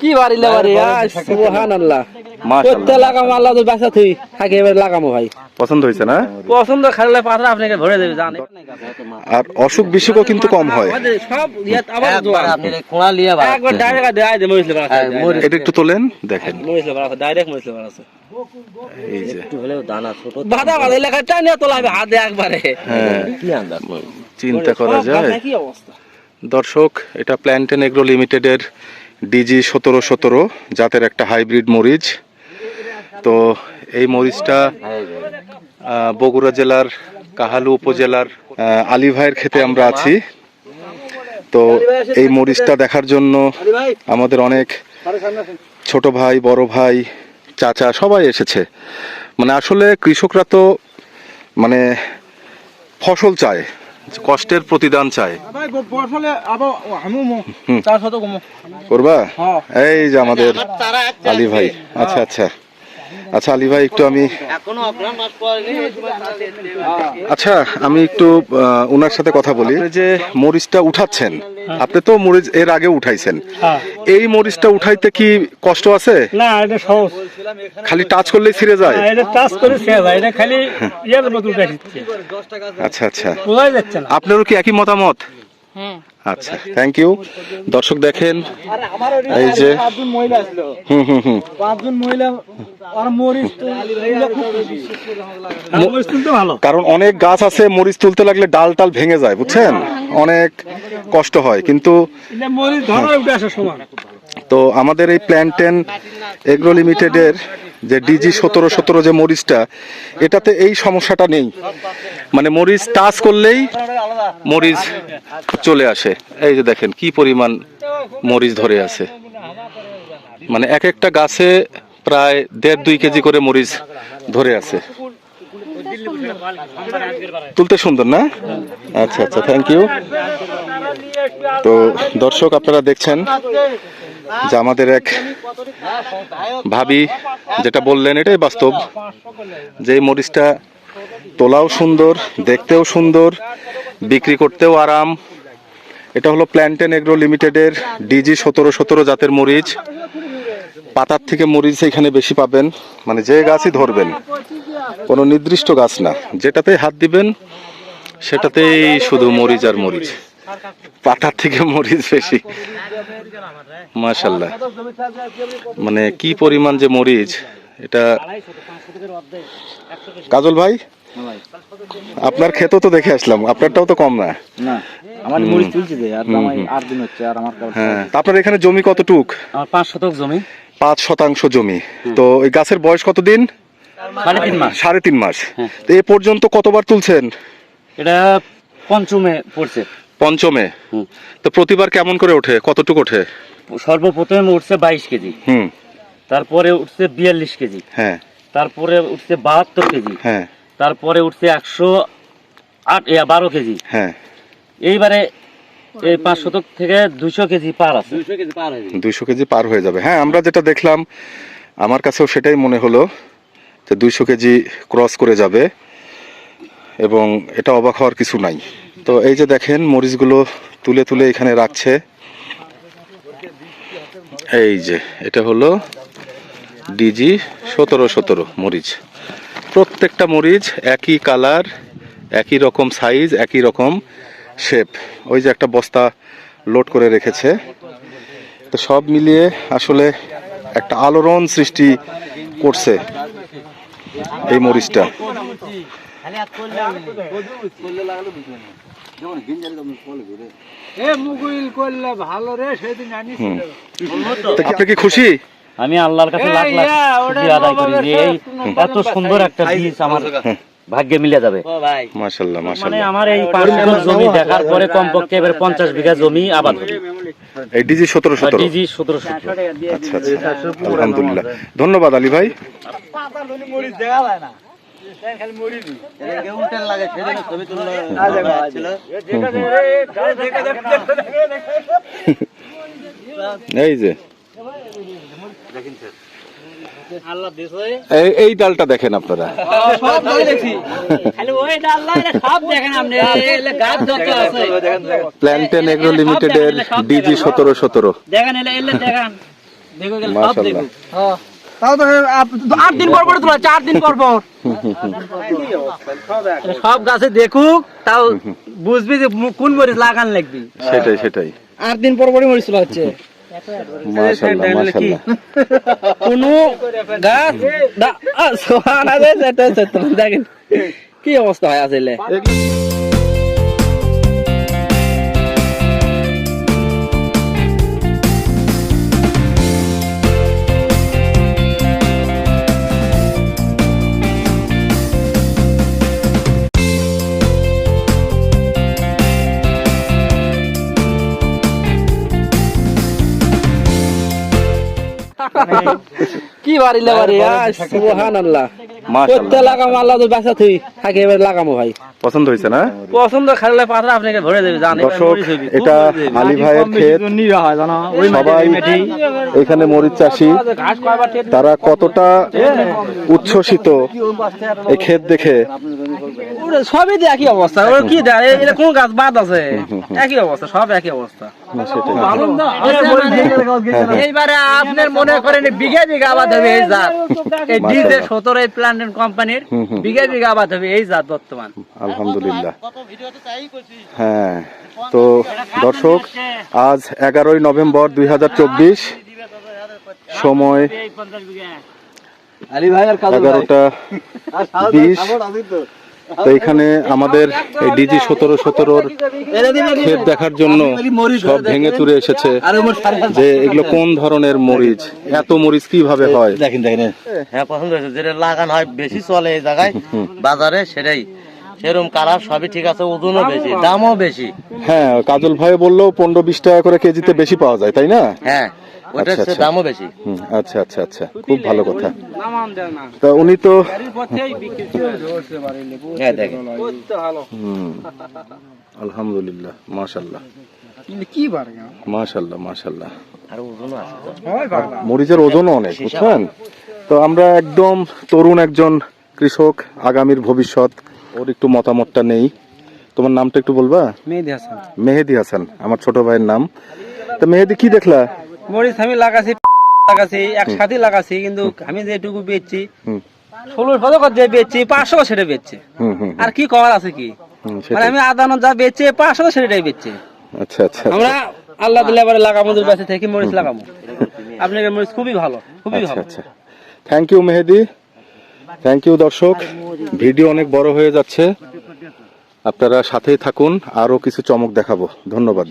কি বাড়িলে বাড়ি সুবহানাল্লাহ মাশাআল্লাহ লাগামো আল্লাহ তো বাসা তুই থাকে এবার লাগামো ভাই পছন্দ হইছে না পছন্দ খাইলে পাথর আপনাকে ভরে দেবে জানেন আর অসুখ বিসুখও কিন্তু কম হয় সব আবার আপনি কোড়া লিয়া ভাই একবার ডাইরেক্ট দেয় দে মরিস বাড়া এটা একটু তোলেন দেখেন মরিস বাড়া ডাইরেক্ট মরিস বাড়া আছে এই যে একটু হলেও দানা ছোট বাদা বাদা লাগা টানিয়া তোলাবে হাতে একবারে কি আন্দাজ চিন্তা করা যায় কি অবস্থা দর্শক এটা প্ল্যান্টেন এগ্রো লিমিটেডের ডিজি 1717 জাতের একটা হাইব্রিড মরিচ তো এই মরিচটা বগুড়া জেলার কাহালু উপজেলার আলী ভাইয়ের ক্ষেতে আমরা আছি তো এই মরিচটা দেখার জন্য আমাদের অনেক ছোট ভাই বড় ভাই চাচা সবাই এসেছে মানে আসলে কৃষকরা তো মানে ফসল চায় কষ্টের প্রতিদান চায় করবা এই যে আমাদের আলী ভাই আচ্ছা আচ্ছা আচ্ছা আলী ভাই একটু আমি আচ্ছা আমি একটু ওনার সাথে কথা বলি যে মরিচটা উঠাচ্ছেন আপনি তো মরিচ এর আগে উঠাইছেন এই মরিচটা উঠাইতে কি কষ্ট আছে না এটা সহজ খালি টাচ করলেই ছিঁড়ে যায় এটা টাচ করে ছিঁড়ে যায় এটা খালি ইয়ার মতো উঠাইছে আচ্ছা আচ্ছা বোঝা যাচ্ছে না আপনারও কি একই মতামত আচ্ছা থ্যাংক ইউ দর্শক দেখেন এই যে পাঁচজন মহিলা ছিল পাঁচজন মহিলা আর মরিচ তুলতে ভালো কারণ অনেক গাছ আছে মরিচ তুলতে লাগলে ডাল টাল ভেঙে যায় বুঝছেন অনেক কষ্ট হয় কিন্তু মরিচ ধরে উঠে আসে সমান তো আমাদের এই প্ল্যান্টেন এগ্রো লিমিটেডের যে ডিজি 1717 যে মরিচটা এটাতে এই সমস্যাটা নেই মানে মরিচ টাচ করলেই মরিচ চলে আসে এই যে দেখেন কি পরিমাণ মরিচ ধরে আছে মানে এক একটা গাছে প্রায় 1.5-2 কেজি করে মরিচ ধরে আছে তুলতে সুন্দর না আচ্ছা আচ্ছা থ্যাংক ইউ তো দর্শক আপনারা দেখছেন যে আমাদের এক ভাবি যেটা বললেন এটাই বাস্তব যে মরিচটা তোলাও সুন্দর দেখতেও সুন্দর বিক্রি করতেও আরাম এটা হলো প্ল্যান্টেন এগ্রো লিমিটেডের ডিজি 1717 জাতের মরিচ পাতার থেকে মরিচ এখানে বেশি পাবেন মানে যে গাছই ধরবেন কোনো নির্দিষ্ট গাছ না যেটাতে হাত দিবেন সেটাতেই শুধু মরিচ আর মরিচ পাতার থেকে মরিচ বেশি মাশাআল্লাহ মানে কি পরিমাণ যে মরিচ এটা কাজল ভাই আপনার ক্ষেত তো দেখে আসলাম আপনারটাও তো কম না আমার মরিচ তুলছি যে আর আমার 8 দিন হচ্ছে আর আমার হ্যাঁ আপনার এখানে জমি কতটুক আমার 5 শতক জমি 5 শতাংশ জমি তো এই গাছের বয়স কতদিন 3.5 মাস 3.5 মাস তো এই পর্যন্ত কতবার তুলছেন এটা পঞ্চমে পড়ছে পঞ্চমে তো প্রতিবার কেমন করে ওঠে কতটুকু ওঠে সর্বপ্রথমে উঠছে 22 কেজি তারপরে উঠছে 42 কেজি হ্যাঁ তারপরে উঠছে 72 কেজি হ্যাঁ তারপরে উঠছে 112 কেজি হ্যাঁ এইবারে এই 5 শতক থেকে 200 কেজি পার আছে 200 কেজি পার হয়ে যাবে হ্যাঁ আমরা যেটা দেখলাম আমার কাছেও সেটাই মনে হলো যে 200 কেজি ক্রস করে যাবে এবং এটা অবাক হওয়ার কিছু নাই তো এই যে দেখেন মরিচগুলো তুলে তুলে এখানে রাখছে এই যে এটা হলো ডিজি 1717 মরিচ প্রত্যেকটা মরিচ একই কালার একই রকম সাইজ একই রকম শেপ ওই যে একটা বস্তা লোড করে রেখেছে তো সব মিলিয়ে আসলে একটা আলোড়ন সৃষ্টি করছে এই মরিচটা আপনি কি খুশি আমি আল্লাহর কাছে লাখ লাখ শুকরিয়া আদায় করি যে এত সুন্দর একটা বীজ আমার ভাগ্যে মিলে যাবে মাশাআল্লাহ মাশাআল্লাহ মানে আমার এই 5 শতক জমি দেখার পরে কমপক্ষে এবার 50 বিঘা জমি আবাদ হবে এই ডিজি 1717 ডিজি 1717 আচ্ছা আচ্ছা আলহামদুলিল্লাহ ধন্যবাদ আলী ভাই পাতা লনি মরিচ দেখা যায় না খালি মরিচ এর উল্টা লাগে সেজন্য ছবি তুললো ছিল এই যে দেখেন স্যার এই ডালটা দেখেন আপনারা, প্ল্যান্টেন এগ্রো লিমিটেডের ডিজি 1717। মাশাআল্লাহ, তাও তো 8 দিন পর পর তোলা, 4 দিন পর পর সব গাছে দেখুক, তাও বুঝবি যে কোন মরিচ লাগান লাগবে। সেটাই 8 দিন পর পরই মরিচ তোলা হচ্ছে। মাশাআল্লাহ মাশাআল্লাহ। কোন গাছ দেখেন কি অবস্থা হয় আসলে। কি বাড়িলে বাড়ি, সুবহানাল্লাহ। প্রত্যেক লাগাম আল্লাহ তো বাঁচা তুই থাকে, এবার লাগামো ভাই। পছন্দ হয়েছে না? পছন্দ খাইলে পাথর আপনাকে ভরে দেবে জানেন। দর্শক, এটা আলী ভাইয়ের ক্ষেত। সবাই এখানে মরিচ চাষি, তারা কতটা উচ্ছ্বসিত এই ক্ষেত দেখে। সবই তো একই অবস্থা, ওর কি দেয়, এটা কোন গাছ বাদ আছে, একই অবস্থা, সব একই অবস্থা। এইবারে আপনার মনে করেন বিঘা বিঘা আবাদ হবে এই জাত, এই ডিজে 17 এই প্ল্যান্টেন কোম্পানির বিঘা বিঘা আবাদ হবে এই জাত বর্তমান। আলহামদুলিল্লাহ। হ্যাঁ, তো দর্শক, আজ 11ই নভেম্বর 2024, সময় 11টা 20। তো এখানে আমাদের এই ডিজি 1717 ক্ষেত দেখার জন্য সব ভেঙে চুরে এসেছে যে এগুলো কোন ধরনের মরিচ, এত মরিচ কিভাবে হয়। দেখেন হ্যাঁ, পছন্দ হয়েছে। যেটা লাগানো হয় বেশি চলে এই জায়গায় বাজারে, সেটাই সেরকম কালার সবই ঠিক আছে, ওজনও বেশি, দামও বেশি। হ্যাঁ, কাজল ভাই বললো 15-20 টাকা করে কেজিতে বেশি পাওয়া যায়, তাই না? হ্যাঁ, ওটার দামও বেশি। আচ্ছা আচ্ছা আচ্ছা, খুব ভালো কথা। তা উনি তো আলহামদুলিল্লাহ, মাশাআল্লাহ মাশাআল্লাহ মাশাআল্লাহ। মরিচের ওজনও অনেক, বুঝছেন? তো আমরা একদম তরুণ একজন কৃষক, আগামীর ভবিষ্যৎ, ওর একটু মতামতটা নেই। তোমার নামটা একটু বলবা? মেহেদী হাসান। মেহেদী হাসান আমার ছোট ভাইয়ের নাম। তো মেহেদী, কি দেখলা? মরিচ আমি লাগাছি একসাথে লাগাছি, কিন্তু আমি যেটুকু বেচছি 16 যে বেচছি 500 সেটা বেচছে। আর কি করার আছে কি, মানে আমি আদানো যা বেচছে 500 সেটাই বেচছে। আচ্ছা আচ্ছা, আমরা আল্লাহ দিলে এবারে লাগামো, বেঁচে থেকে মরিচ লাগামো। আপনার মরিচ খুবই ভালো, খুবই ভালো। আচ্ছা, thank you Mehedi, thank you. দর্শক, ভিডিও অনেক বড় হয়ে যাচ্ছে, আপনারা সাথেই থাকুন, আরো কিছু চমক দেখাবো। ধন্যবাদ।